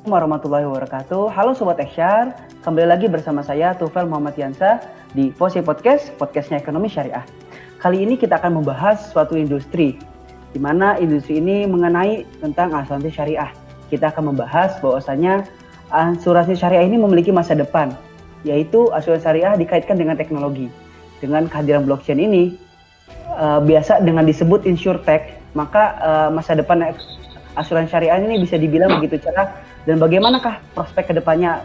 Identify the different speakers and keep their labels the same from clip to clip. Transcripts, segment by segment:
Speaker 1: warahmatullahi wabarakatuh. Halo Sobat Eksyar, kembali lagi bersama saya Tufel Muhammad Yansa di Pose Podcast, podcastnya Ekonomi Syariah. Kali ini kita akan membahas suatu industri, di mana industri ini mengenai tentang asuransi syariah. Kita akan membahas bahwasanya asuransi syariah ini memiliki masa depan, yaitu asuransi syariah dikaitkan dengan teknologi. Dengan kehadiran blockchain ini, biasa dengan disebut insurtech, maka masa depan asuransi syariah ini bisa dibilang begitu cerah. Dan bagaimanakah prospek kedepannya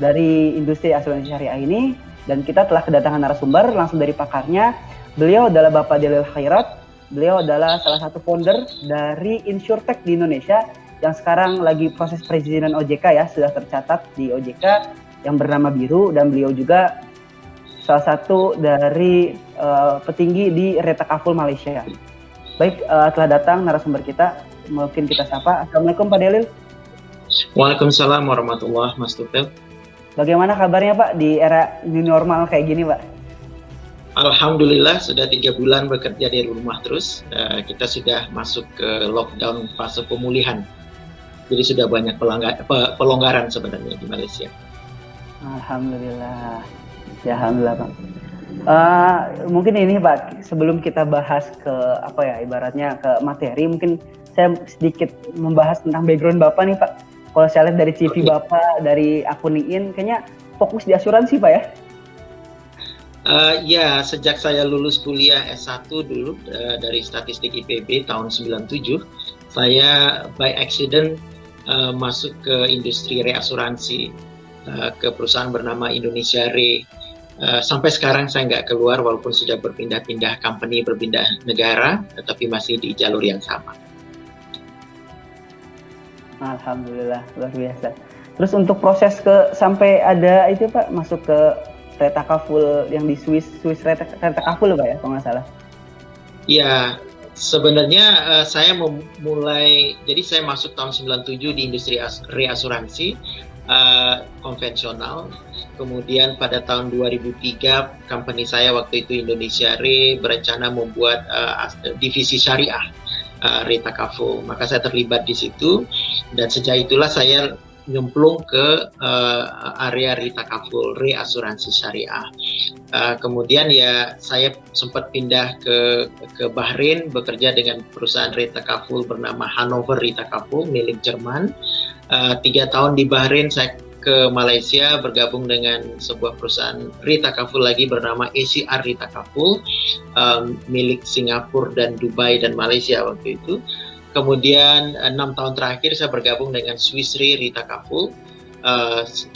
Speaker 1: dari industri asuransi syariah ini? Dan kita telah kedatangan narasumber langsung dari pakarnya. Beliau adalah Bapak Jalil Khairat. Beliau adalah salah satu founder dari insurtech di Indonesia yang sekarang lagi proses perizinan OJK ya, sudah tercatat di OJK yang bernama Biru, dan beliau juga salah satu dari petinggi di Retakaful Malaysia. Baik, telah datang narasumber kita, mungkin kita sapa. Assalamualaikum Pak Jalil.
Speaker 2: Waalaikumsalam warahmatullahi wabarakatuh.
Speaker 1: Bagaimana kabarnya Pak di era new normal kayak gini Pak?
Speaker 2: Alhamdulillah sudah 3 bulan bekerja di rumah terus. Kita sudah masuk ke lockdown fase pemulihan. Jadi sudah banyak pelonggaran sebenarnya di Malaysia.
Speaker 1: Alhamdulillah. Ya alhamdulillah Pak. Mungkin ini Pak, sebelum kita bahas ke ibaratnya ke materi, mungkin saya sedikit membahas tentang background Bapak nih Pak. Kalau saya lihat dari CV Bapak, dari akun LinkedIn, kayaknya fokus di asuransi Pak ya?
Speaker 2: Ya, sejak saya lulus kuliah S1 dulu dari Statistik IPB tahun 97, saya by accident masuk ke industri reasuransi, ke perusahaan bernama Indonesia Re. Sampai sekarang saya nggak keluar walaupun sudah berpindah-pindah company, berpindah negara, tetapi masih di jalur yang sama.
Speaker 1: Alhamdulillah, luar biasa. Terus untuk proses sampai ada itu Pak, masuk ke Retakaful yang di Swiss Retakaful Pak ya, kalau nggak salah.
Speaker 2: Ya, sebenarnya saya jadi saya masuk tahun 97 di industri reasuransi konvensional. Kemudian pada tahun 2003, company saya waktu itu Indonesia Re berencana membuat divisi syariah Retakaful. Maka saya terlibat di situ, dan sejak itulah saya nyemplung ke area Retakaful, reasuransi syariah. Kemudian ya saya sempat pindah ke Bahrain, bekerja dengan perusahaan Retakaful bernama Hannover Retakaful milik Jerman. 3 tahun di Bahrain, saya ke Malaysia bergabung dengan sebuah perusahaan Retakaful lagi bernama ACR Retakaful milik Singapura dan Dubai dan Malaysia waktu itu. Kemudian 6 tahun terakhir saya bergabung dengan Swiss Re Retakaful,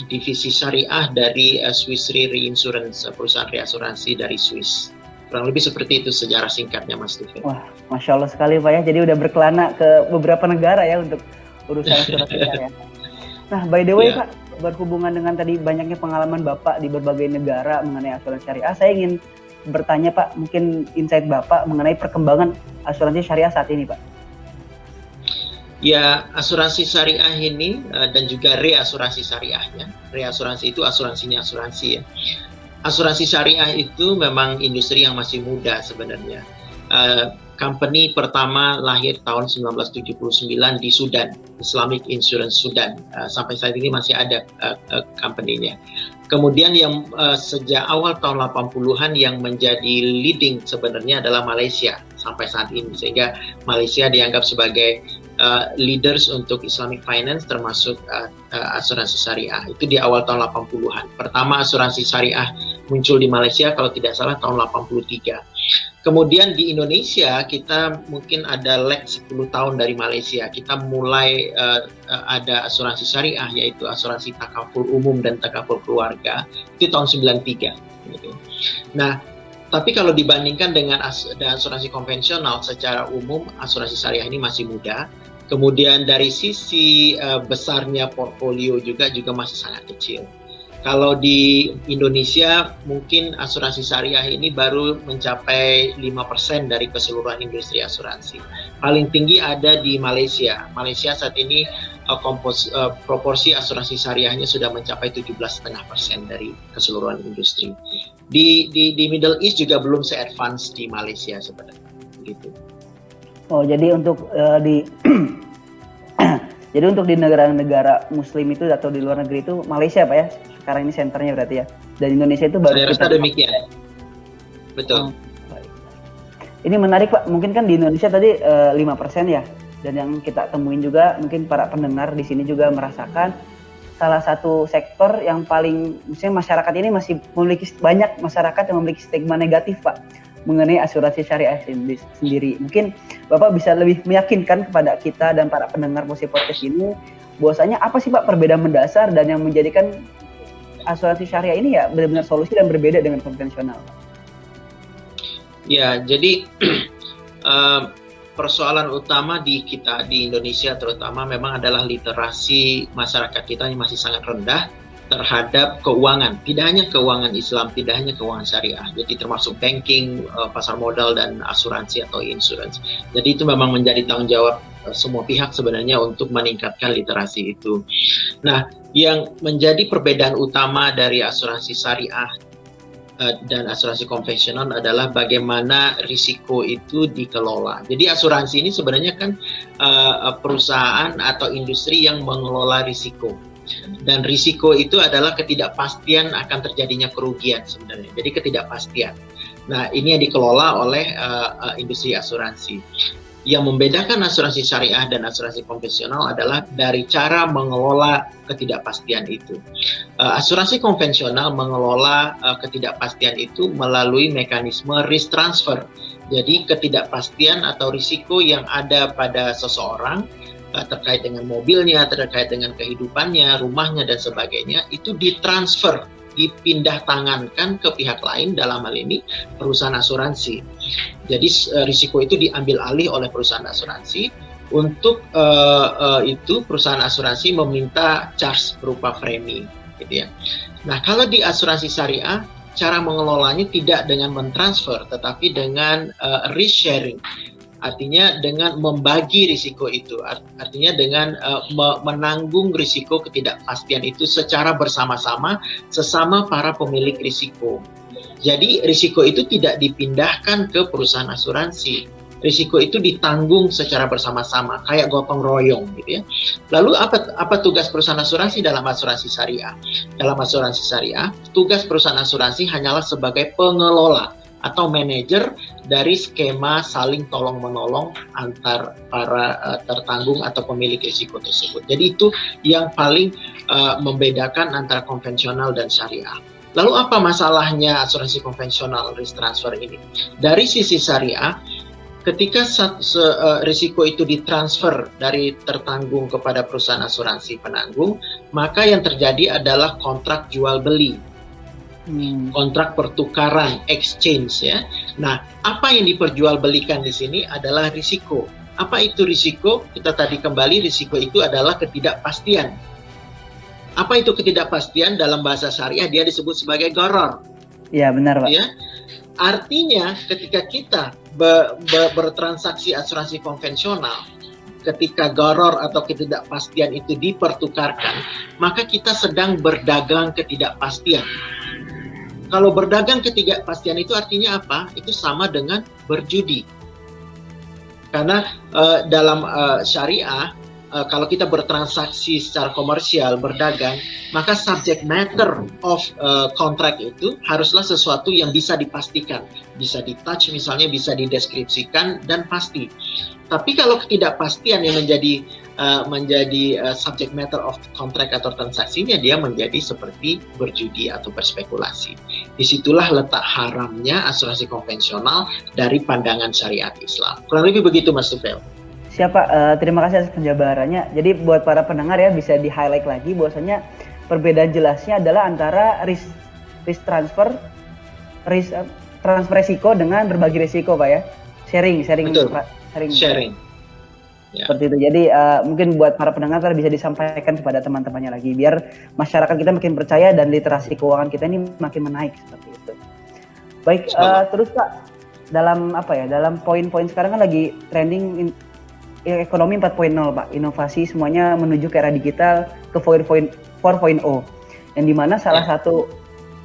Speaker 2: divisi syariah dari Swiss Re Reinsurance, perusahaan reasuransi dari Swiss. Kurang lebih seperti itu sejarah singkatnya Mas Tufel.
Speaker 1: Wah, Masya Allah sekali Pak ya, jadi udah berkelana ke beberapa negara ya untuk urusan asuransi syariah. Nah, by the way Pak, berhubungan dengan tadi banyaknya pengalaman Bapak di berbagai negara mengenai asuransi syariah, saya ingin bertanya Pak, mungkin insight Bapak mengenai perkembangan asuransi syariah saat ini Pak.
Speaker 2: Ya, asuransi syariah ini dan juga reasuransi syariahnya. Reasuransi itu asuransinya asuransi ya. Asuransi syariah itu memang industri yang masih muda sebenarnya. Company pertama lahir tahun 1979 di Sudan, Islamic Insurance Sudan. Sampai saat ini masih ada company-nya. Kemudian yang sejak awal tahun 80-an yang menjadi leading sebenarnya adalah Malaysia sampai saat ini. Sehingga Malaysia dianggap sebagai leaders untuk Islamic Finance termasuk asuransi syariah. Itu di awal tahun 80-an. Pertama asuransi syariah muncul di Malaysia kalau tidak salah tahun 83. Kemudian di Indonesia kita mungkin ada lag 10 tahun dari Malaysia. Kita mulai ada asuransi syariah, yaitu asuransi takaful umum dan takaful keluarga. Itu tahun 93. Gitu. Nah, tapi kalau dibandingkan dengan asuransi konvensional secara umum, asuransi syariah ini masih muda. Kemudian dari sisi besarnya portfolio juga masih sangat kecil. Kalau di Indonesia mungkin asuransi syariah ini baru mencapai 5% dari keseluruhan industri asuransi. Paling tinggi ada di Malaysia. Malaysia saat ini proporsi asuransi syariahnya sudah mencapai 17,5% dari keseluruhan industri. Di Middle East juga belum se-advance di Malaysia sebenarnya. Gitu.
Speaker 1: Oh, jadi untuk di Jadi untuk di negara-negara Muslim itu atau di luar negeri itu Malaysia Pak ya, sekarang ini senternya berarti ya. Dan Indonesia itu baru
Speaker 2: Saya rasa demikian. Betul.
Speaker 1: Baik. Ini menarik Pak, mungkin kan di Indonesia tadi 5% ya. Dan yang kita temuin juga mungkin para pendengar di sini juga merasakan salah satu sektor yang paling, misalnya masyarakat ini masih memiliki banyak masyarakat yang memiliki stigma negatif Pak mengenai asuransi syariah sendiri. Mungkin Bapak bisa lebih meyakinkan kepada kita dan para pendengar Posi Podcast ini bahwasanya apa sih Pak perbedaan mendasar dan yang menjadikan asuransi syariah ini ya benar-benar solusi dan berbeda dengan konvensional.
Speaker 2: Ya, jadi persoalan utama di kita di Indonesia terutama memang adalah literasi masyarakat kita yang masih sangat rendah terhadap keuangan, tidak hanya keuangan Islam, tidak hanya keuangan syariah, jadi termasuk banking, pasar modal dan asuransi atau insurance. Jadi itu memang menjadi tanggung jawab semua pihak sebenarnya untuk meningkatkan literasi itu. Nah, yang menjadi perbedaan utama dari asuransi syariah dan asuransi konvensional adalah bagaimana risiko itu dikelola. Jadi asuransi ini sebenarnya kan perusahaan atau industri yang mengelola risiko. Dan risiko itu adalah ketidakpastian akan terjadinya kerugian sebenarnya. Jadi ketidakpastian. Nah, ini yang dikelola oleh industri asuransi. Yang membedakan asuransi syariah dan asuransi konvensional adalah dari cara mengelola ketidakpastian itu. Asuransi konvensional mengelola ketidakpastian itu melalui mekanisme risk transfer. Jadi ketidakpastian atau risiko yang ada pada seseorang terkait dengan mobilnya, terkait dengan kehidupannya, rumahnya dan sebagainya itu ditransfer, dipindah tangankan ke pihak lain, dalam hal ini perusahaan asuransi. Jadi risiko itu diambil alih oleh perusahaan asuransi. Untuk itu perusahaan asuransi meminta charge berupa premi, gitu ya. Nah, kalau di asuransi syariah cara mengelolanya tidak dengan mentransfer, tetapi dengan risk sharing. Artinya dengan membagi risiko itu, artinya dengan menanggung risiko ketidakpastian itu secara bersama-sama sesama para pemilik risiko. Jadi risiko itu tidak dipindahkan ke perusahaan asuransi. Risiko itu ditanggung secara bersama-sama, kayak gotong royong gitu ya. Lalu apa tugas perusahaan asuransi dalam asuransi syariah? Dalam asuransi syariah, tugas perusahaan asuransi hanyalah sebagai pengelola atau manajer dari skema saling tolong-menolong antar para tertanggung atau pemilik risiko tersebut. Jadi itu yang paling membedakan antara konvensional dan syariah. Lalu apa masalahnya asuransi konvensional risk transfer ini? Dari sisi syariah, ketika risiko itu ditransfer dari tertanggung kepada perusahaan asuransi penanggung, maka yang terjadi adalah kontrak jual beli. Kontrak pertukaran, exchange ya. Nah, apa yang diperjualbelikan di sini adalah risiko. Apa itu risiko? Kita tadi kembali, risiko itu adalah ketidakpastian. Apa itu ketidakpastian? Dalam bahasa syariah dia disebut sebagai gharar.
Speaker 1: Iya, benar, Pak.
Speaker 2: Ya. Artinya ketika kita bertransaksi asuransi konvensional, ketika gharar atau ketidakpastian itu dipertukarkan, maka kita sedang berdagang ketidakpastian. Kalau berdagang ketidakpastian itu artinya apa? Itu sama dengan berjudi. Karena dalam syariah, kalau kita bertransaksi secara komersial, berdagang, maka subject matter of kontrak itu haruslah sesuatu yang bisa dipastikan. Bisa di-touch misalnya, bisa dideskripsikan, dan pasti. Tapi kalau ketidakpastian yang menjadi subject matter of contract atau transaksinya, dia menjadi seperti berjudi atau berspekulasi. Disitulah letak haramnya asuransi konvensional dari pandangan syariat Islam. Kurang lebih begitu, Mas Tufel.
Speaker 1: Siapa? Terima kasih atas penjabarannya. Jadi buat para pendengar ya bisa di-highlight lagi bahwasanya perbedaan jelasnya adalah antara risk transfer resiko dengan berbagi risiko, Pak ya. Sharing.
Speaker 2: Betul. Sharing.
Speaker 1: Ya. Seperti itu. Jadi mungkin buat para pendengar bisa disampaikan kepada teman-temannya lagi biar masyarakat kita makin percaya dan literasi keuangan kita ini makin menaik seperti itu. Baik, terus Pak, dalam poin-poin sekarang kan lagi trending ekonomi 4.0 Pak, inovasi semuanya menuju ke era digital ke 4.0 yang dimana salah satu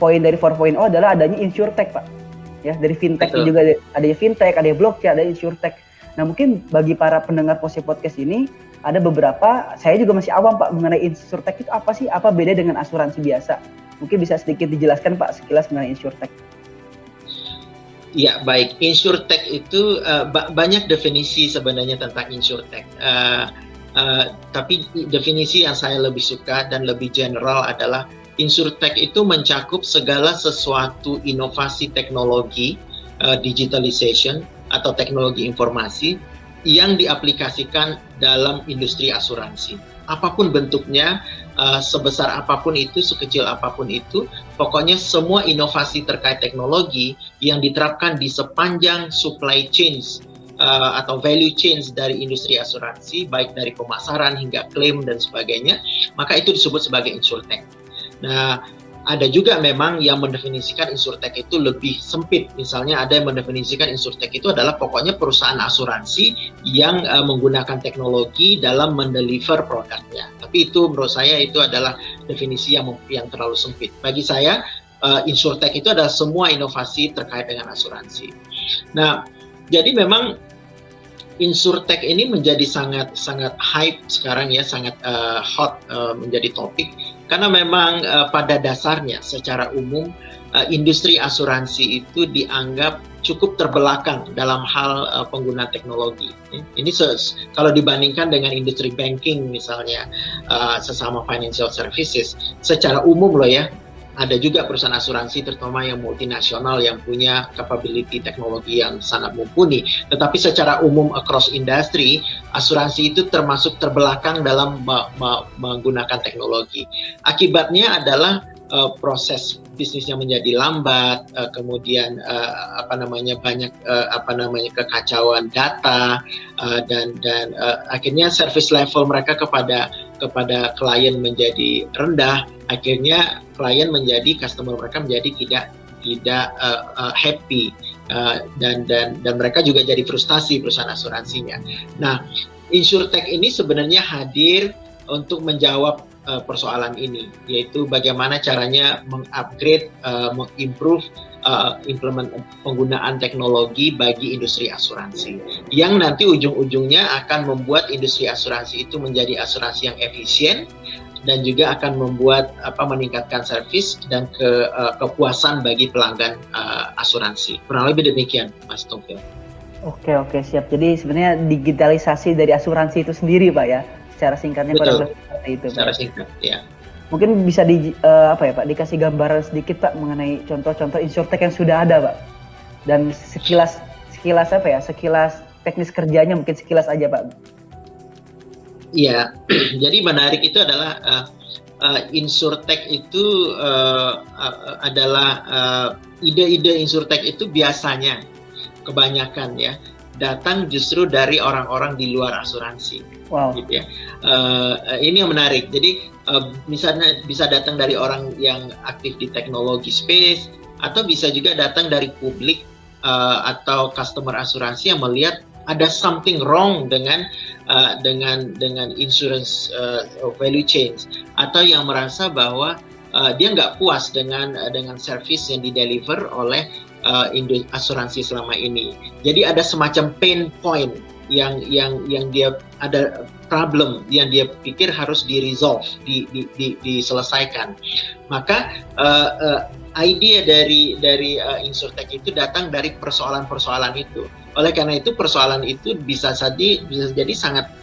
Speaker 1: poin dari 4.0 adalah adanya insurtech Pak. Ya, dari fintech juga ada fintech, ada blockchain, ada insurtech. Nah, mungkin bagi para pendengar Posi Podcast ini ada beberapa, saya juga masih awam Pak mengenai insurtech itu apa sih, apa beda dengan asuransi biasa. Mungkin bisa sedikit dijelaskan Pak sekilas mengenai insurtech.
Speaker 2: Ya, baik. Insurtech itu banyak definisi sebenarnya tentang insurtech. Tapi definisi yang saya lebih suka dan lebih general adalah insurtech itu mencakup segala sesuatu inovasi teknologi, digitalization atau teknologi informasi yang diaplikasikan dalam industri asuransi. Apapun bentuknya, sebesar apapun itu, sekecil apapun itu, pokoknya semua inovasi terkait teknologi yang diterapkan di sepanjang supply chains atau value chains dari industri asuransi, baik dari pemasaran hingga klaim dan sebagainya, maka itu disebut sebagai insurtech. Nah, ada juga memang yang mendefinisikan insurtech itu lebih sempit. Misalnya ada yang mendefinisikan insurtech itu adalah pokoknya perusahaan asuransi yang menggunakan teknologi dalam mendeliver produknya. Tapi itu menurut saya itu adalah definisi yang terlalu sempit. Bagi saya insurtech itu adalah semua inovasi terkait dengan asuransi. Nah, jadi memang insurtech ini menjadi sangat hype sekarang ya, sangat hot menjadi topik karena memang pada dasarnya secara umum industri asuransi itu dianggap cukup terbelakang dalam hal penggunaan teknologi. Ini kalau dibandingkan dengan industri banking misalnya, sesama financial services, secara umum loh ya, ada juga perusahaan asuransi terutama yang multinasional yang punya capability teknologi yang sangat mumpuni. Tetapi secara umum across industry, asuransi itu termasuk terbelakang dalam menggunakan teknologi. Akibatnya adalah proses bisnisnya menjadi lambat, kemudian banyak kekacauan data dan akhirnya service level mereka kepada klien menjadi rendah. Akhirnya klien customer mereka menjadi tidak happy dan mereka juga jadi frustasi perusahaan asuransinya. Nah, insurtech ini sebenarnya hadir untuk menjawab persoalan ini, yaitu bagaimana caranya mengupgrade, mengimprove penggunaan teknologi bagi industri asuransi, yang nanti ujung-ujungnya akan membuat industri asuransi itu menjadi asuransi yang efisien dan juga akan membuat meningkatkan servis dan kepuasan bagi pelanggan asuransi. Kurang lebih demikian, Mas Taufil.
Speaker 1: Oke, siap. Jadi sebenarnya digitalisasi dari asuransi itu sendiri, Pak ya. Secara singkatnya pada seperti itu.
Speaker 2: Secara singkat, ya.
Speaker 1: Mungkin bisa Pak dikasih gambaran sedikit Pak mengenai contoh-contoh insurtech yang sudah ada, Pak. Dan sekilas teknis kerjanya mungkin sekilas aja, Pak.
Speaker 2: Iya, jadi menarik itu adalah insurtech itu adalah ide-ide insurtech itu biasanya kebanyakan ya datang justru dari orang-orang di luar asuransi.
Speaker 1: Wow.
Speaker 2: Gitu ya. Ini yang menarik. Jadi misalnya bisa datang dari orang yang aktif di teknologi space, atau bisa juga datang dari publik atau customer asuransi yang melihat ada something wrong dengan insurance value chains, atau yang merasa bahwa dia nggak puas dengan service yang dideliver oleh asuransi selama ini. Jadi ada semacam pain point yang dia ada problem yang dia pikir harus diselesaikan. Maka idea dari insurtech itu datang dari persoalan-persoalan itu. Oleh karena itu persoalan itu bisa jadi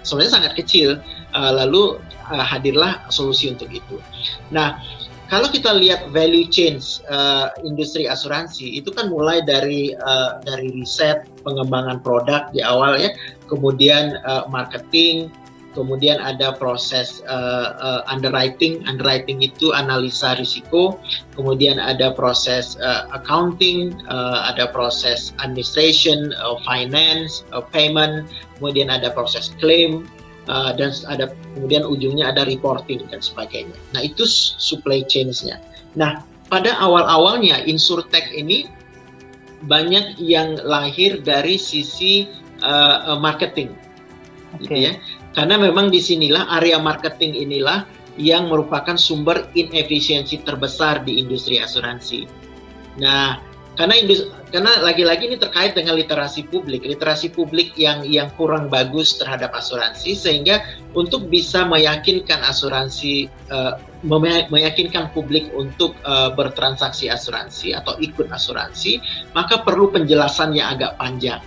Speaker 2: sebenarnya sangat kecil, lalu hadirlah solusi untuk itu. Nah, kalau kita lihat value change industri asuransi itu kan mulai dari riset, pengembangan produk di awal ya, kemudian marketing, kemudian ada proses underwriting itu analisa risiko, kemudian ada proses accounting, ada proses administration, finance, payment, kemudian ada proses claim, dan kemudian ujungnya ada reporting dan sebagainya. Nah, itu supply chains-nya. Nah, pada awal-awalnya insurtech ini banyak yang lahir dari sisi marketing, gitu ya. Karena memang disinilah area marketing inilah yang merupakan sumber inefisiensi terbesar di industri asuransi. Nah, Karena lagi-lagi ini terkait dengan literasi publik yang kurang bagus terhadap asuransi, sehingga untuk bisa meyakinkan meyakinkan publik untuk bertransaksi asuransi atau ikut asuransi, maka perlu penjelasan yang agak panjang.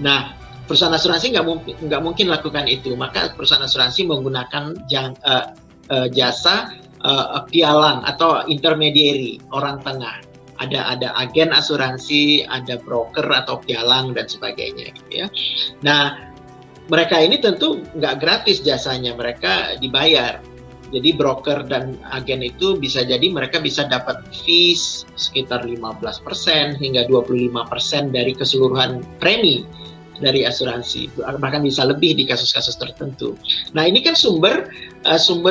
Speaker 2: Nah, perusahaan asuransi nggak mungkin lakukan itu, maka perusahaan asuransi menggunakan jasa pialang atau intermediary, orang tengah. Ada agen asuransi, ada broker atau pialang dan sebagainya, gitu ya. Nah, mereka ini tentu nggak gratis jasanya, mereka dibayar. Jadi broker dan agen itu bisa jadi mereka bisa dapat fees sekitar 15% hingga 25% dari keseluruhan premi dari asuransi, bahkan bisa lebih di kasus-kasus tertentu. Nah, ini kan sumber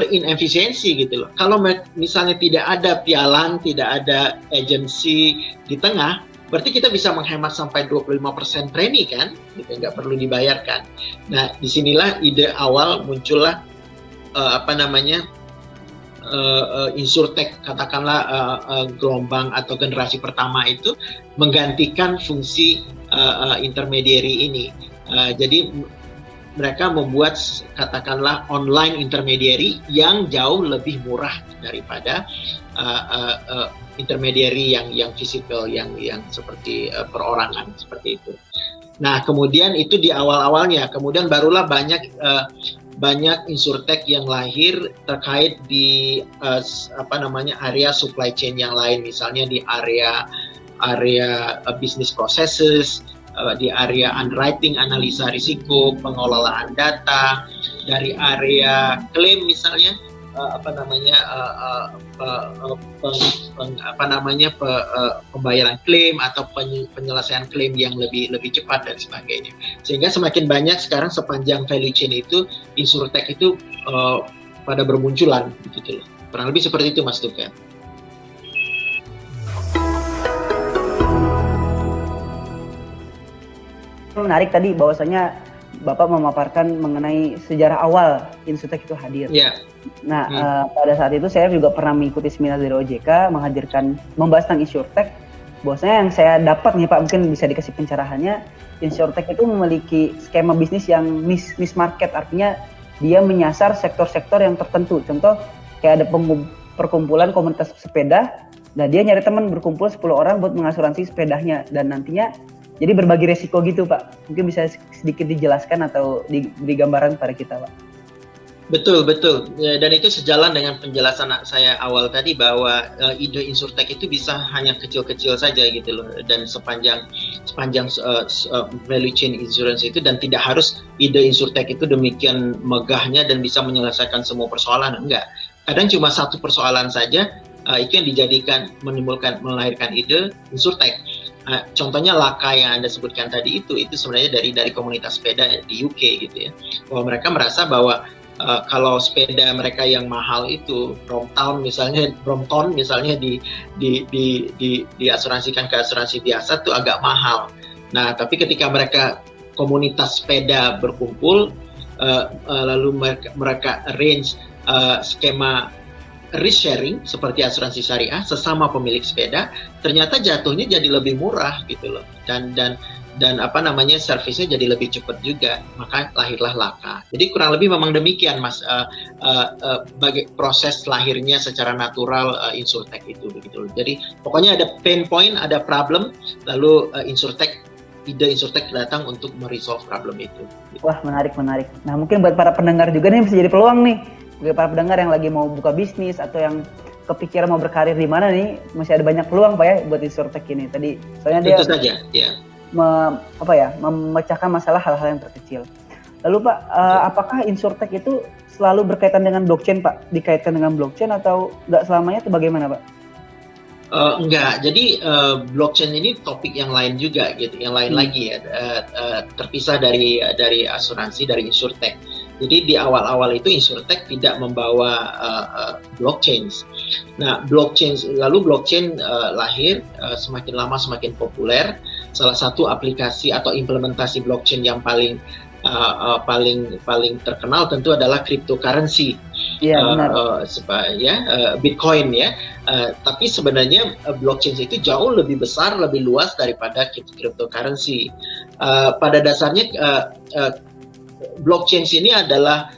Speaker 2: inefisiensi gitu loh. Kalau misalnya tidak ada pialang, tidak ada agensi di tengah, berarti kita bisa menghemat sampai 25% premi kan, gitu, nggak perlu dibayarkan. Nah, disinilah ide awal muncullah Insurtech, katakanlah gelombang atau generasi pertama itu menggantikan fungsi intermediary ini. Jadi mereka membuat katakanlah online intermediary yang jauh lebih murah daripada intermediary yang physical, yang seperti perorangan seperti itu. Nah, kemudian itu di awal-awalnya, kemudian barulah banyak insurtech yang lahir terkait di area supply chain yang lain, misalnya di area business processes, di area underwriting, analisa risiko, pengelolaan data, dari area klaim misalnya pembayaran klaim atau penyelesaian klaim yang lebih cepat dan sebagainya. Sehingga semakin banyak sekarang sepanjang value chain itu insurtech itu pada bermunculan gitu loh. Kurang lebih seperti itu, Mas Tufa.
Speaker 1: Menarik tadi bahwasanya Bapak memaparkan mengenai sejarah awal Insurtech itu hadir.
Speaker 2: Yeah.
Speaker 1: Nah, pada saat itu saya juga pernah mengikuti seminar dari OJK membahas tentang Insurtech. Bahwasanya yang saya dapat nih Pak, mungkin bisa dikasih pencerahannya, Insurtech itu memiliki skema bisnis yang niche market, artinya dia menyasar sektor-sektor yang tertentu. Contoh kayak ada perkumpulan komunitas sepeda, nah dia nyari teman berkumpul 10 orang buat mengasuransi sepedanya, dan nantinya jadi berbagi resiko gitu Pak. Mungkin bisa sedikit dijelaskan atau diberi gambaran pada kita Pak.
Speaker 2: Betul. Dan itu sejalan dengan penjelasan saya awal tadi bahwa ide Insurtech itu bisa hanya kecil-kecil saja gitu loh. Dan sepanjang value chain insurance itu, dan tidak harus ide Insurtech itu demikian megahnya dan bisa menyelesaikan semua persoalan. Enggak. Kadang cuma satu persoalan saja itu yang melahirkan ide Insurtech. Contohnya Laka yang Anda sebutkan tadi itu sebenarnya dari komunitas sepeda di UK gitu ya, bahwa mereka merasa bahwa kalau sepeda mereka yang mahal itu Brompton misalnya diasuransikan ke asuransi biasa tuh agak mahal. Nah, tapi ketika komunitas sepeda berkumpul, lalu mereka arrange skema risk sharing seperti asuransi syariah sesama pemilik sepeda, ternyata jatuhnya jadi lebih murah gitu loh, dan servisnya jadi lebih cepat juga, maka lahirlah Laka. Jadi kurang lebih memang demikian Mas, bagi proses lahirnya secara natural Insurtech itu begitu. Jadi pokoknya ada pain point, ada problem, lalu ide Insurtech datang untuk meresolve problem itu.
Speaker 1: Wah, menarik. Nah, mungkin buat para pendengar juga nih bisa jadi peluang nih. Bagi para pendengar yang lagi mau buka bisnis atau yang kepikiran mau berkarir di mana nih, masih ada banyak peluang Pak ya buat Insurtech ini. Tadi soalnya dia
Speaker 2: tentu saja, ya.
Speaker 1: Memecahkan masalah hal-hal yang terkecil. Lalu Pak, apakah Insurtech itu selalu berkaitan dengan blockchain Pak? Dikaitkan dengan blockchain atau nggak selamanya itu bagaimana Pak?
Speaker 2: Enggak, jadi blockchain ini topik yang lain juga gitu, yang lain lagi ya, terpisah dari asuransi, dari Insurtech. Jadi di awal-awal itu Insurtech tidak membawa blockchain. Nah, blockchain lahir semakin lama semakin populer. Salah satu aplikasi atau implementasi blockchain yang paling paling terkenal tentu adalah cryptocurrency.
Speaker 1: Iya, benar.
Speaker 2: Bitcoin ya. Tapi sebenarnya blockchain itu jauh lebih besar, lebih luas daripada cryptocurrency. Pada dasarnya blockchain ini adalah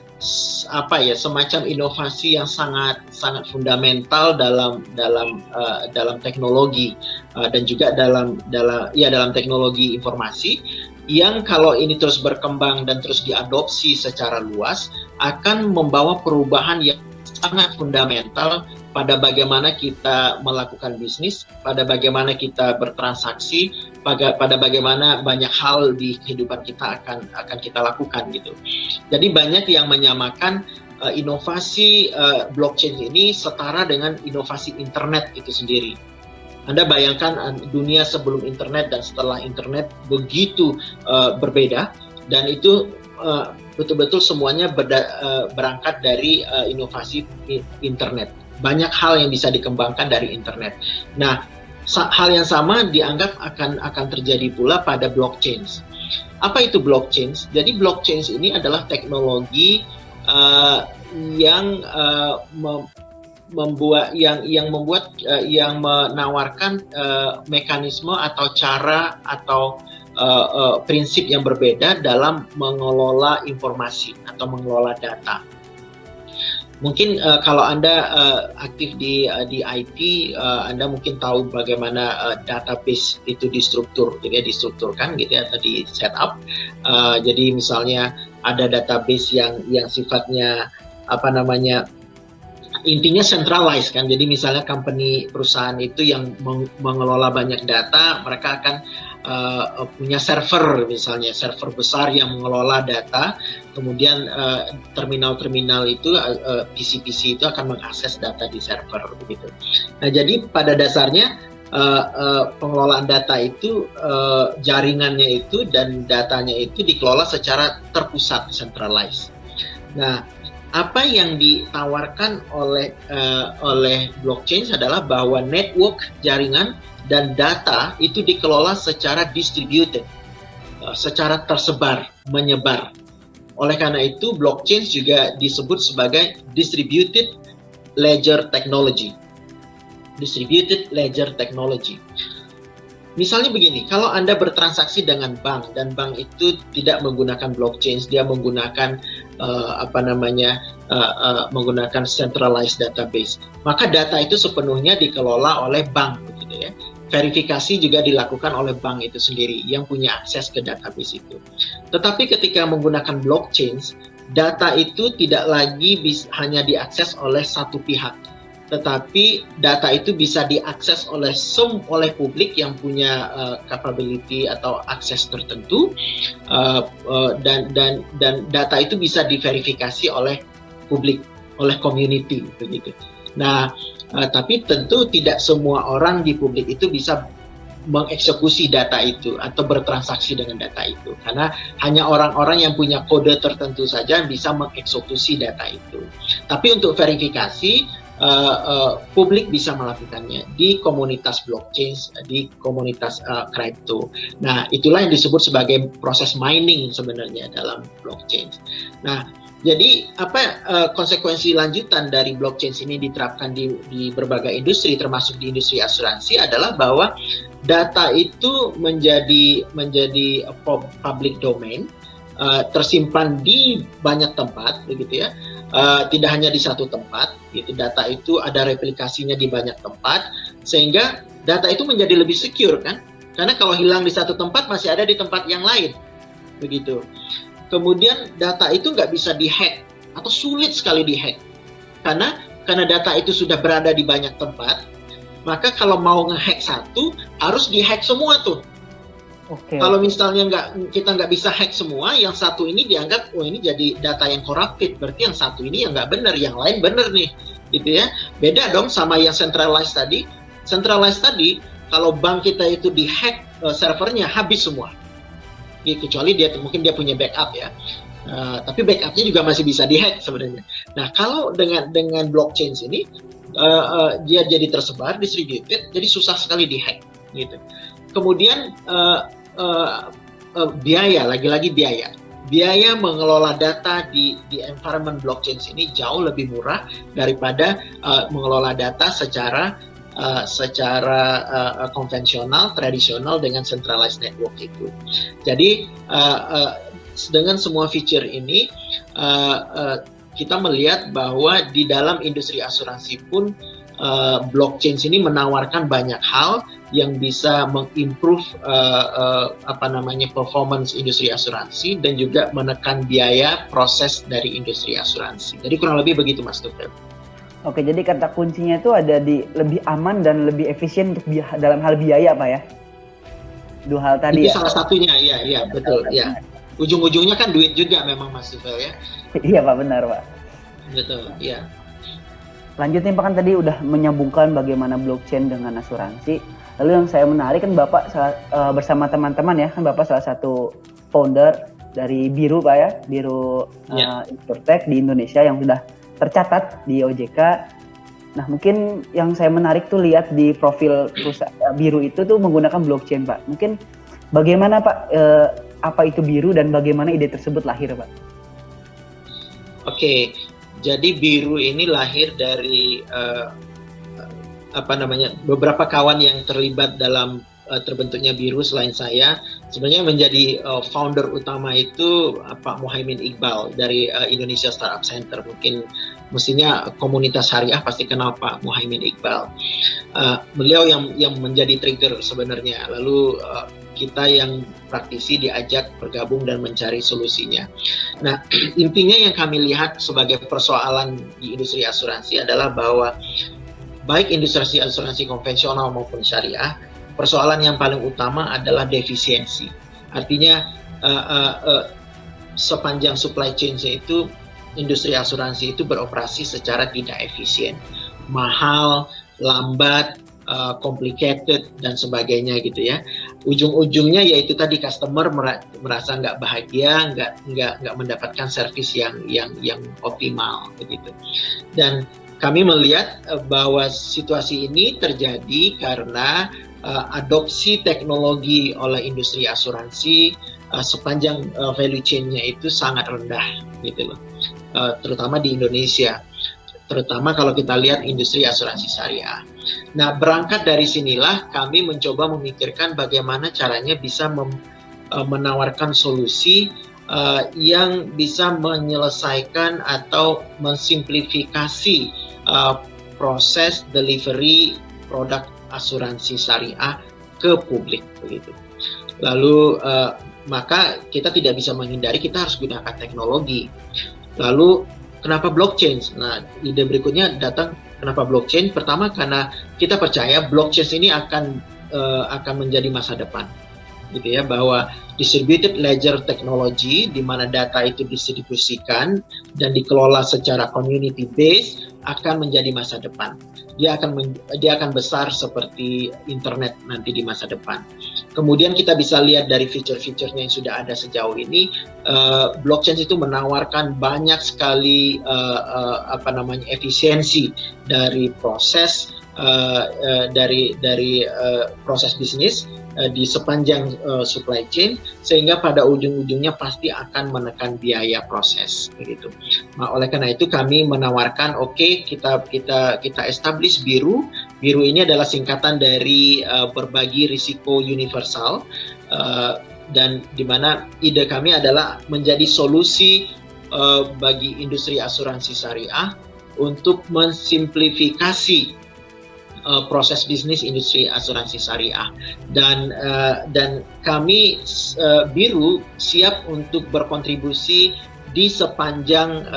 Speaker 2: semacam inovasi yang sangat fundamental dalam teknologi dan juga dalam teknologi informasi, yang kalau ini terus berkembang dan terus diadopsi secara luas akan membawa perubahan yang sangat fundamental pada bagaimana kita melakukan bisnis, pada bagaimana kita bertransaksi, pada bagaimana banyak hal di kehidupan kita akan kita lakukan gitu. Jadi banyak yang menyamakan inovasi blockchain ini setara dengan inovasi internet itu sendiri. Anda bayangkan dunia sebelum internet dan setelah internet begitu berbeda, dan itu betul-betul semuanya berangkat dari inovasi internet. Banyak hal yang bisa dikembangkan dari internet. Nah, hal yang sama dianggap akan terjadi pula pada blockchain. Apa itu blockchain? Jadi blockchain ini adalah teknologi yang menawarkan mekanisme atau cara atau prinsip yang berbeda dalam mengelola informasi atau mengelola data. Mungkin kalau Anda aktif di IT, Anda mungkin tahu bagaimana database itu distrukturkan gitu ya, atau di setup. Jadi misalnya ada database yang sifatnya intinya centralized kan. Jadi misalnya perusahaan itu yang mengelola banyak data, mereka akan punya server, misalnya server besar yang mengelola data, kemudian terminal-terminal itu PC-PC itu akan mengakses data di server begitu. Nah, jadi pada dasarnya pengelolaan data itu jaringannya itu dan datanya itu dikelola secara terpusat, centralized. Nah, apa yang ditawarkan oleh blockchain adalah bahwa network jaringan dan data itu dikelola secara distributed, secara tersebar, menyebar. Oleh karena itu, blockchain juga disebut sebagai distributed ledger technology. Distributed ledger technology. Misalnya begini, kalau Anda bertransaksi dengan bank dan bank itu tidak menggunakan blockchain, dia menggunakan menggunakan centralized database, maka data itu sepenuhnya dikelola oleh bank, begitu ya. Verifikasi juga dilakukan oleh bank itu sendiri yang punya akses ke database itu. Tetapi ketika menggunakan blockchain, data itu tidak lagi hanya diakses oleh satu pihak, tetapi data itu bisa diakses oleh publik yang punya capability atau akses tertentu, dan data itu bisa diverifikasi oleh publik, oleh community begitu. Nah, tapi tentu tidak semua orang di publik itu bisa mengeksekusi data itu atau bertransaksi dengan data itu, karena hanya orang-orang yang punya kode tertentu saja bisa mengeksekusi data itu. Tapi untuk verifikasi, publik bisa melakukannya di komunitas blockchain, di komunitas crypto. Nah, itulah yang disebut sebagai proses mining sebenarnya dalam blockchain. Nah, jadi konsekuensi lanjutan dari blockchain ini diterapkan di berbagai industri, termasuk di industri asuransi, adalah bahwa data itu menjadi public domain, tersimpan di banyak tempat, begitu ya. Tidak hanya di satu tempat, gitu. Data itu ada replikasinya di banyak tempat, sehingga data itu menjadi lebih secure kan? Karena kalau hilang di satu tempat masih ada di tempat yang lain, begitu. Kemudian data itu nggak bisa dihack atau sulit sekali dihack, karena data itu sudah berada di banyak tempat. Maka kalau mau ngehack satu harus dihack semua tuh.
Speaker 1: Okay.
Speaker 2: Kalau misalnya kita nggak bisa hack semua, yang satu ini dianggap ini jadi data yang corrupted, berarti yang satu ini yang nggak benar, yang lain benar nih, gitu ya. Beda dong sama yang centralized tadi. Centralized tadi, kalau bank kita itu dihack servernya habis semua. Kecuali mungkin dia punya backup ya, tapi backupnya juga masih bisa dihack sebenarnya. Nah, kalau dengan blockchain ini dia jadi tersebar, distributed, jadi susah sekali dihack gitu. Kemudian biaya, lagi-lagi biaya. biaya mengelola data di environment blockchain ini jauh lebih murah daripada mengelola data secara konvensional, tradisional dengan centralized network itu. Jadi dengan semua feature ini kita melihat bahwa di dalam industri asuransi pun blockchain ini menawarkan banyak hal yang bisa mengimprove performance industri asuransi dan juga menekan biaya proses dari industri asuransi. Jadi kurang lebih begitu Mas Tufel.
Speaker 1: Oke, jadi kata kuncinya itu ada di lebih aman dan lebih efisien untuk dalam hal biaya, Pak ya? Dua hal tadi
Speaker 2: itu
Speaker 1: ya?
Speaker 2: Salah satunya, ya betul. Ya. Ujung-ujungnya kan duit juga memang Mas Tufel ya.
Speaker 1: Iya Pak, benar Pak.
Speaker 2: Betul, ya.
Speaker 1: Lanjutnya Pak, kan tadi udah menyambungkan bagaimana blockchain dengan asuransi. Lalu yang saya menarik kan Bapak bersama teman-teman ya, kan Bapak salah satu founder dari Biru Pak ya, Biru Insurtech di Indonesia yang sudah tercatat di OJK. Nah mungkin yang saya menarik tuh lihat di profil perusahaan Biru itu tuh menggunakan blockchain Pak. Mungkin bagaimana Pak, apa itu Biru dan bagaimana ide tersebut lahir Pak?
Speaker 2: Oke, jadi Biru ini lahir dari beberapa kawan yang terlibat dalam terbentuknya Biru selain saya. Sebenarnya menjadi founder utama itu Pak Muhaimin Iqbal dari Indonesia Startup Center. Mungkin mestinya komunitas syariah pasti kenal Pak Muhaimin Iqbal. Beliau yang menjadi trigger sebenarnya. Lalu kita yang praktisi diajak bergabung dan mencari solusinya. Nah, intinya yang kami lihat sebagai persoalan di industri asuransi adalah bahwa baik industri asuransi konvensional maupun syariah, persoalan yang paling utama adalah defisiensi. Artinya sepanjang supply chain-nya itu industri asuransi itu beroperasi secara tidak efisien, mahal, lambat, complicated dan sebagainya gitu ya. Ujung-ujungnya yaitu tadi customer merasa nggak bahagia, nggak mendapatkan servis yang optimal begitu. Dan kami melihat bahwa situasi ini terjadi karena adopsi teknologi oleh industri asuransi sepanjang value chain-nya itu sangat rendah gitu loh, terutama di Indonesia, terutama kalau kita lihat industri asuransi syariah. Nah, berangkat dari sinilah kami mencoba memikirkan bagaimana caranya bisa menawarkan solusi yang bisa menyelesaikan atau mensimplifikasi proses delivery produk asuransi syariah ke publik begitu. Lalu maka kita tidak bisa menghindari, kita harus gunakan teknologi. Lalu kenapa blockchain? Nah, ide berikutnya datang kenapa blockchain? Pertama karena kita percaya blockchain ini akan menjadi masa depan, gitu ya, bahwa distributed ledger technology di mana data itu didistribusikan dan dikelola secara community based akan menjadi masa depan. Dia akan besar seperti internet nanti di masa depan. Kemudian kita bisa lihat dari fitur-fiturnya yang sudah ada sejauh ini, blockchain itu menawarkan banyak sekali efisiensi dari proses proses bisnis di sepanjang supply chain, sehingga pada ujung-ujungnya pasti akan menekan biaya proses begitu. Nah, oleh karena itu kami menawarkan kita establish Biru. Biru ini adalah singkatan dari berbagi risiko universal, dan di mana ide kami adalah menjadi solusi bagi industri asuransi syariah untuk mensimplifikasi proses bisnis industri asuransi syariah, dan kami Biru siap untuk berkontribusi di sepanjang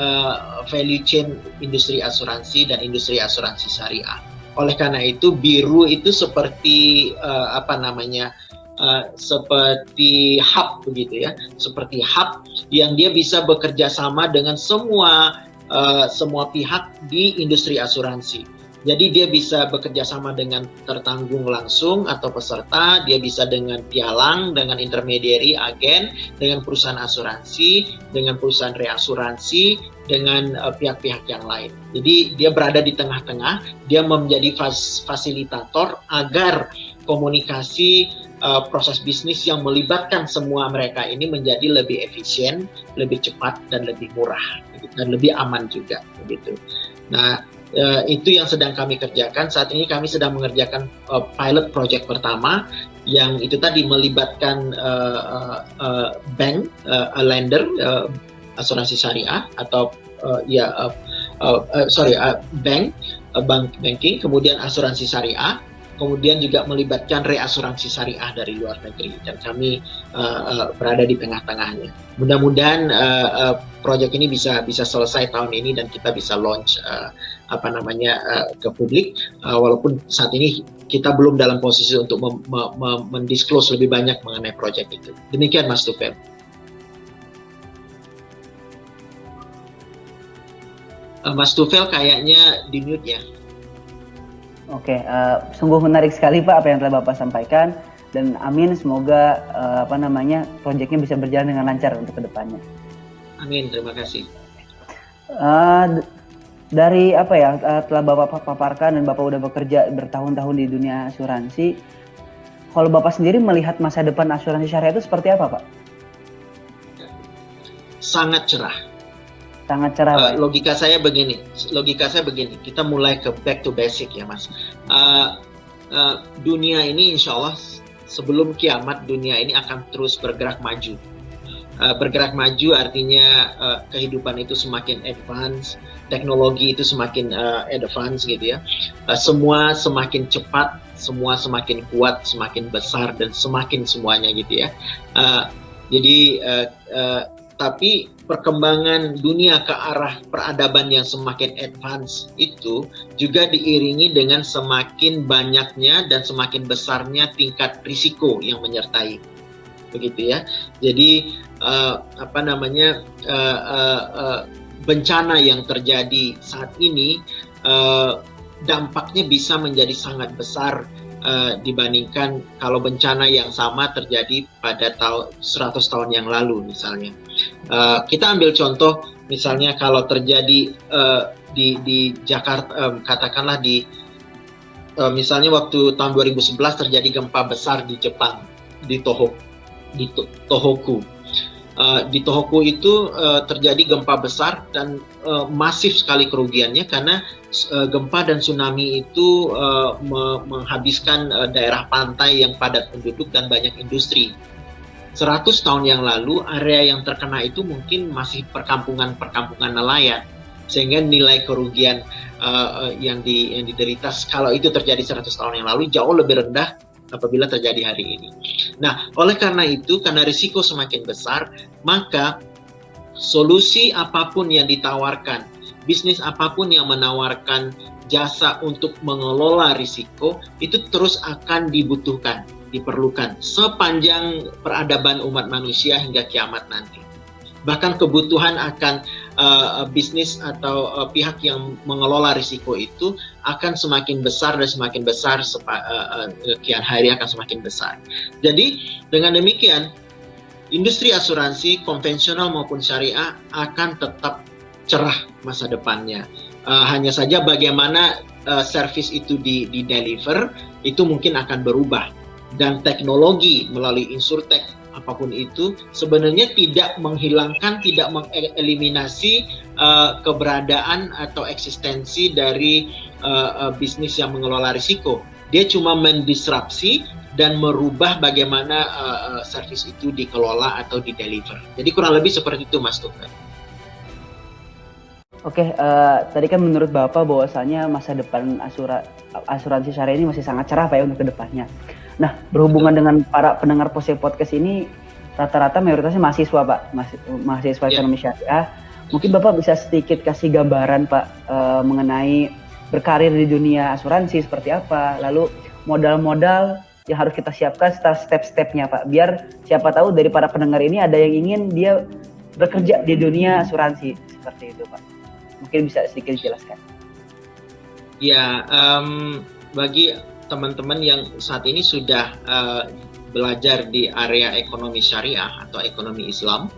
Speaker 2: value chain industri asuransi dan industri asuransi syariah. Oleh karena itu Biru itu seperti seperti hub begitu ya, seperti hub yang dia bisa bekerja sama dengan semua pihak di industri asuransi. Jadi dia bisa bekerja sama dengan tertanggung langsung atau peserta, dia bisa dengan pialang, dengan intermediary, agen, dengan perusahaan asuransi, dengan perusahaan reasuransi, dengan pihak-pihak yang lain. Jadi dia berada di tengah-tengah, dia menjadi fasilitator agar komunikasi proses bisnis yang melibatkan semua mereka ini menjadi lebih efisien, lebih cepat dan lebih murah, dan lebih aman juga, begitu. Nah, itu yang sedang kami kerjakan. Saat ini kami sedang mengerjakan pilot project pertama yang itu tadi melibatkan bank, lender, asuransi syariah atau banking, kemudian asuransi syariah, kemudian juga melibatkan reasuransi syariah dari luar negeri, dan kami berada di tengah-tengahnya. Mudah-mudahan proyek ini bisa selesai tahun ini dan kita bisa launch ke publik, walaupun saat ini kita belum dalam posisi untuk mendisclose lebih banyak mengenai proyek itu. Demikian Mas Tufel. Mas Tufel kayaknya di mute ya.
Speaker 1: Oke, sungguh menarik sekali Pak apa yang telah Bapak sampaikan, dan amin semoga proyeknya bisa berjalan dengan lancar untuk kedepannya.
Speaker 2: Amin, terima kasih.
Speaker 1: Dari telah Bapak paparkan dan Bapak udah bekerja bertahun-tahun di dunia asuransi, kalau Bapak sendiri melihat masa depan asuransi syariah itu seperti apa Pak?
Speaker 2: Sangat cerah.
Speaker 1: Sangat cerah, Pak.
Speaker 2: Logika saya begini, kita mulai ke back to basic ya Mas. Dunia ini insya Allah sebelum kiamat dunia ini akan terus bergerak maju. Bergerak maju artinya kehidupan itu semakin advance, teknologi itu semakin advance gitu ya. Semua semakin cepat, semua semakin kuat, semakin besar dan semakin semuanya gitu ya. Tapi perkembangan dunia ke arah peradaban yang semakin advance itu juga diiringi dengan semakin banyaknya dan semakin besarnya tingkat risiko yang menyertai, begitu ya. Jadi bencana yang terjadi saat ini dampaknya bisa menjadi sangat besar dibandingkan kalau bencana yang sama terjadi pada 100 tahun yang lalu misalnya. Kita ambil contoh misalnya kalau terjadi di Jakarta, katakanlah misalnya waktu tahun 2011 terjadi gempa besar di Jepang, di Tohoku. Di Tohoku itu terjadi gempa besar dan masif sekali kerugiannya karena gempa dan tsunami itu menghabiskan daerah pantai yang padat penduduk dan banyak industri. 100 tahun yang lalu area yang terkena itu mungkin masih perkampungan nelayan, sehingga nilai kerugian yang diderita kalau itu terjadi 100 tahun yang lalu jauh lebih rendah apabila terjadi hari ini. Nah, oleh karena itu, karena risiko semakin besar, maka solusi apapun yang ditawarkan, bisnis apapun yang menawarkan jasa untuk mengelola risiko, itu terus akan diperlukan sepanjang peradaban umat manusia hingga kiamat nanti. Bahkan kebutuhan akan bisnis atau pihak yang mengelola risiko itu akan semakin besar dan semakin besar, kian hari akan semakin besar. Jadi dengan demikian industri asuransi konvensional maupun syariah akan tetap cerah masa depannya. Hanya saja bagaimana service itu di-deliver itu mungkin akan berubah, dan teknologi melalui insurtech apapun itu sebenarnya tidak menghilangkan, tidak mengeliminasi keberadaan atau eksistensi dari bisnis yang mengelola risiko. Dia cuma mendisrupsi dan merubah bagaimana servis itu dikelola atau dideliver. Jadi kurang lebih seperti itu Mas Tufel.
Speaker 1: Oke, tadi kan menurut Bapak bahwasanya masa depan asuransi syariah ini masih sangat cerah Pak ya untuk kedepannya. Nah, berhubungan dengan para pendengar Pose Podcast ini, rata-rata mayoritasnya mahasiswa Pak, mahasiswa ekonomi syariah. Mungkin Bapak bisa sedikit kasih gambaran Pak mengenai berkarir di dunia asuransi seperti apa, lalu modal-modal yang harus kita siapkan setelah step-stepnya Pak, biar siapa tahu dari para pendengar ini ada yang ingin dia bekerja di dunia asuransi, seperti itu Pak. Mungkin bisa sedikit dijelaskan.
Speaker 2: Ya, bagi teman-teman yang saat ini sudah belajar di area ekonomi syariah atau ekonomi Islam,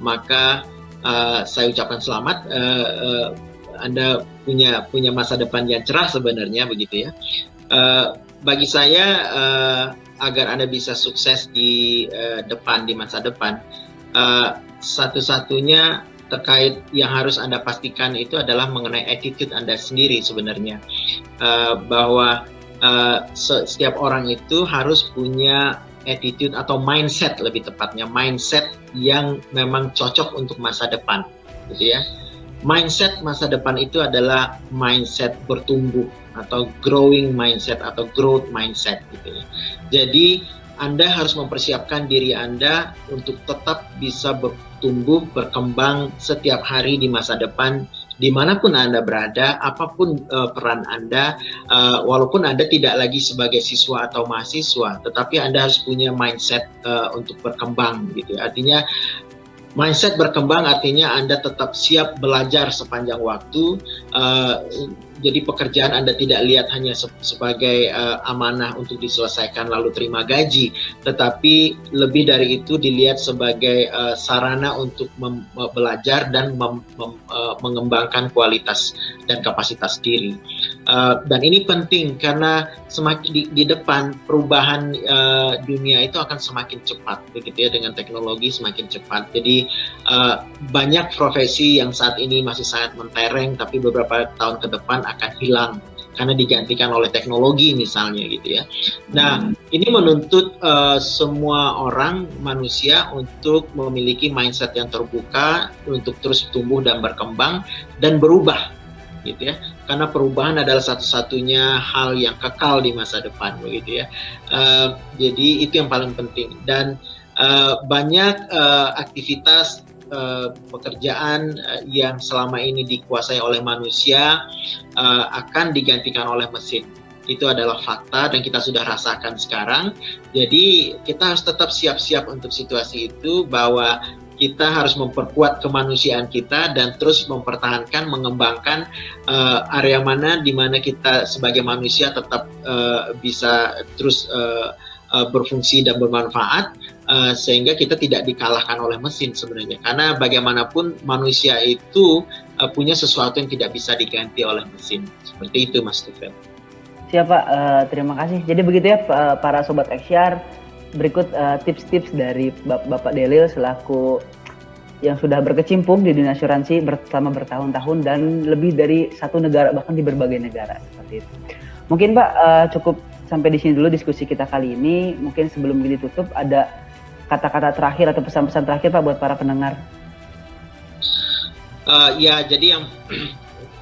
Speaker 2: maka saya ucapkan selamat, Anda punya masa depan yang cerah sebenarnya, begitu ya. Bagi saya agar Anda bisa sukses di di masa depan, satu-satunya terkait yang harus Anda pastikan itu adalah mengenai attitude Anda sendiri sebenarnya. Bahwa setiap orang itu harus punya attitude atau mindset, lebih tepatnya mindset yang memang cocok untuk masa depan, gitu ya. Mindset masa depan itu adalah mindset bertumbuh atau growing mindset atau growth mindset, gitu ya. Jadi Anda harus mempersiapkan diri Anda untuk tetap bisa bertumbuh, berkembang setiap hari di masa depan, dimanapun Anda berada, apapun peran Anda, walaupun Anda tidak lagi sebagai siswa atau mahasiswa, tetapi Anda harus punya mindset untuk berkembang, gitu. Artinya mindset berkembang artinya Anda tetap siap belajar sepanjang waktu. Jadi pekerjaan Anda tidak lihat hanya sebagai amanah untuk diselesaikan lalu terima gaji, tetapi lebih dari itu dilihat sebagai sarana untuk belajar dan mengembangkan kualitas dan kapasitas diri. Dan ini penting karena semakin di depan perubahan dunia itu akan semakin cepat, begitu ya, dengan teknologi semakin cepat. Jadi banyak profesi yang saat ini masih sangat mentereng, tapi beberapa tahun ke depan akan hilang karena digantikan oleh teknologi misalnya, gitu ya. Nah, ini menuntut semua orang manusia untuk memiliki mindset yang terbuka, untuk terus tumbuh dan berkembang dan berubah, gitu ya. Karena perubahan adalah satu-satunya hal yang kekal di masa depan, begitu ya. Jadi itu yang paling penting. Dan banyak aktivitas pekerjaan yang selama ini dikuasai oleh manusia akan digantikan oleh mesin. Itu adalah fakta dan kita sudah rasakan sekarang. Jadi kita harus tetap siap-siap untuk situasi itu, bahwa kita harus memperkuat kemanusiaan kita dan terus mempertahankan, mengembangkan area mana di mana kita sebagai manusia tetap bisa terus berfungsi dan bermanfaat, sehingga kita tidak dikalahkan oleh mesin sebenarnya. Karena bagaimanapun manusia itu punya sesuatu yang tidak bisa diganti oleh mesin. Seperti itu, Mas Tufel.
Speaker 1: Siap Pak, terima kasih. Jadi begitu ya para Sobat Exyar, berikut tips-tips dari Bapak Delil selaku yang sudah berkecimpung di dunia asuransi selama bertahun-tahun dan lebih dari satu negara, bahkan di berbagai negara, seperti itu. Mungkin Pak cukup sampai di sini dulu diskusi kita kali ini. Mungkin sebelum ditutup ada kata-kata terakhir atau pesan-pesan terakhir Pak buat para pendengar.
Speaker 2: Ya, jadi yang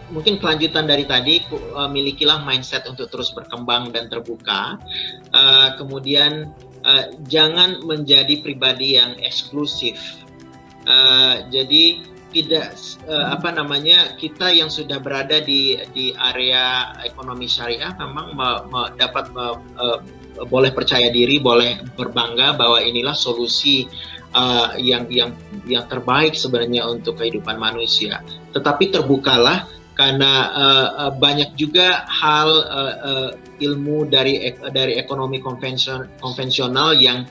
Speaker 2: mungkin kelanjutan dari tadi, milikilah mindset untuk terus berkembang dan terbuka. Kemudian jangan menjadi pribadi yang eksklusif. Jadi tidak kita yang sudah berada di area ekonomi syariah memang dapat boleh percaya diri, boleh berbangga bahwa inilah solusi yang terbaik sebenarnya untuk kehidupan manusia. Tetapi terbukalah, karena banyak juga hal ilmu dari ekonomi konvensional yang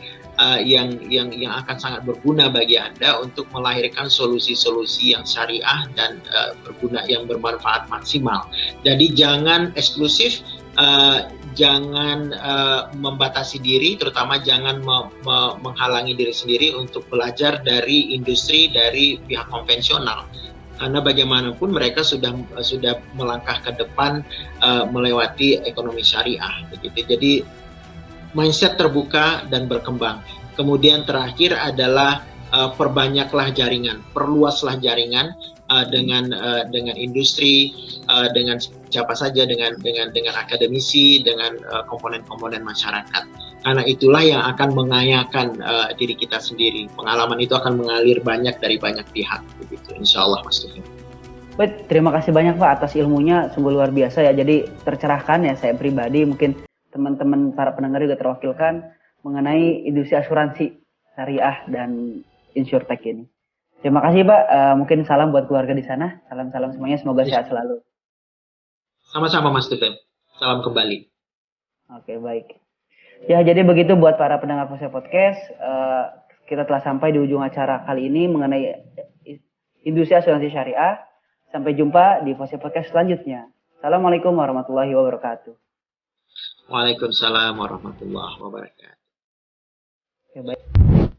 Speaker 2: akan sangat berguna bagi Anda untuk melahirkan solusi-solusi yang syariah dan yang bermanfaat maksimal. Jadi jangan eksklusif, jangan membatasi diri, terutama jangan menghalangi diri sendiri untuk belajar dari industri, dari pihak konvensional. Karena bagaimanapun mereka sudah melangkah ke depan melewati ekonomi syariah, begitu. Jadi mindset terbuka dan berkembang. Kemudian terakhir adalah perbanyaklah jaringan, perluaslah jaringan dengan industri, dengan siapa saja, dengan akademisi, dengan komponen-komponen masyarakat. Karena itulah yang akan mengayakan diri kita sendiri. Pengalaman itu akan mengalir banyak dari banyak pihak, begitu. Insya Allah, Mas Tufel.
Speaker 1: Baik, terima kasih banyak Pak atas ilmunya, sungguh luar biasa ya. Jadi tercerahkan ya, saya pribadi, mungkin teman-teman para pendengar juga terwakilkan mengenai industri asuransi syariah dan insurtech ini. Terima kasih Pak, mungkin salam buat keluarga di sana, salam-salam semuanya, semoga sehat selalu.
Speaker 2: Sama-sama Mas Tufel, salam kembali.
Speaker 1: Oke, baik. Ya, jadi begitu buat para pendengar Fose Podcast, kita telah sampai di ujung acara kali ini mengenai industri asuransi syariah. Sampai jumpa di Fose Podcast selanjutnya. Assalamualaikum warahmatullahi wabarakatuh.
Speaker 2: Waalaikumsalam warahmatullahi wabarakatuh.
Speaker 1: Oke, baik.